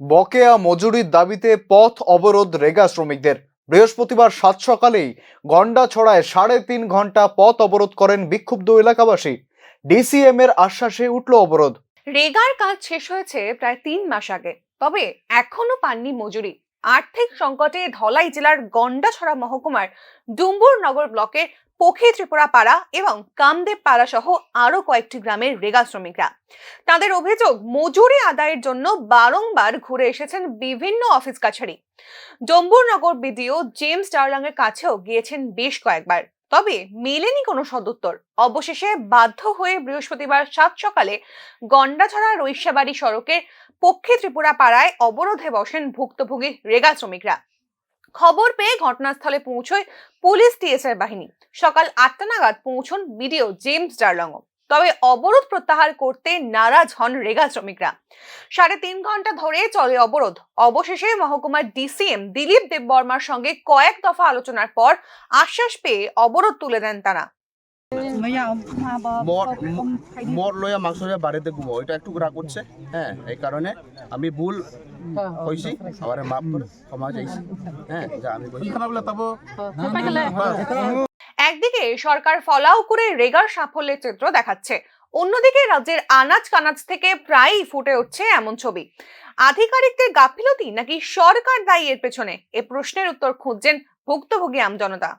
বকেয়া মজুরির দাবিতে পথ অবরোধ রেগা শ্রমিকদের। বৃহস্পতিবার সাত সকালেই গন্ডাছড়ায় 3.5 ঘন্টা পথ অবরোধ করেন বিক্ষুব্ধ এলাকাবাসী। ডিসিএম এর আশ্বাসে উঠল অবরোধ। রেগার কাজ শেষ হয়েছে প্রায় 3 মাস আগে, তবে এখনো পাননি মজুরি। আর্থিক সংকটে ধলাই জেলার গন্ডাছড়া মহকুমার ডুম্বুরনগর ব্লকের পখি ত্রিপুরা পাড়া এবং কামদেব পাড়া সহ আরো কয়েকটি গ্রামের রেগা শ্রমিকরা। তাদের অভিযোগ, মজুরি আদায়ের জন্য বারংবার ঘুরে এসেছেন বিভিন্ন অফিস কাছারি। ডম্বুরনগর বিডিও জেমস ডার্লাং এর কাছেও গিয়েছেন বেশ কয়েকবার, তবে মেলেনি কোনো সদুত্তর। অবশেষে বাধ্য হয়ে বৃহস্পতিবার সাত সকালে গন্ডাছড়া রৈশাবাড়ি সড়কের পক্ষে ত্রিপুরা পাড়ায় অবরোধে বসেন ভুক্তভোগী রেগা শ্রমিকরা। খবর পেয়ে ঘটনাস্থলে পৌঁছয় পুলিশ টিএসআর বাহিনী। সকাল 8টা নাগাদ পৌঁছন বিডিও জেমস ডার্লাং। তবে অবরোধ প্রত্যাহার করতে নারাজ হন রেগা শ্রমিকরা। 3.5 ঘন্টা ধরে চলে অবরোধ। অবশেষে মহকুমার ডিসিএম দিলীপ দেববর্মার সঙ্গে কয়েক দফা আলোচনার পর আশ্বাস পেয়ে অবরোধ তুলে দেন তারা। মর লইয়া মাংস লইয়া বাড়িতে ঘুমো, এটা একটু রাগ করছে। হ্যাঁ, এই কারণে আমি ভুল হয়েছি, আমার মাপ করে ক্ষমা চাইছি। হ্যাঁ, যা আমি একদিকে সরকার ফলাও করে রেগার সাফল্যের চিত্র দেখাচ্ছে, অন্যদিকে রাজ্যের আনাজ কানাজ থেকে প্রায়ই ফুটে উঠছে এমন ছবি। আধিকারিকদের গাফিলতি নাকি সরকার দায়ী এর পেছনে? এ প্রশ্নের উত্তর খুঁজছেন ভুক্তভোগী আমজনতা।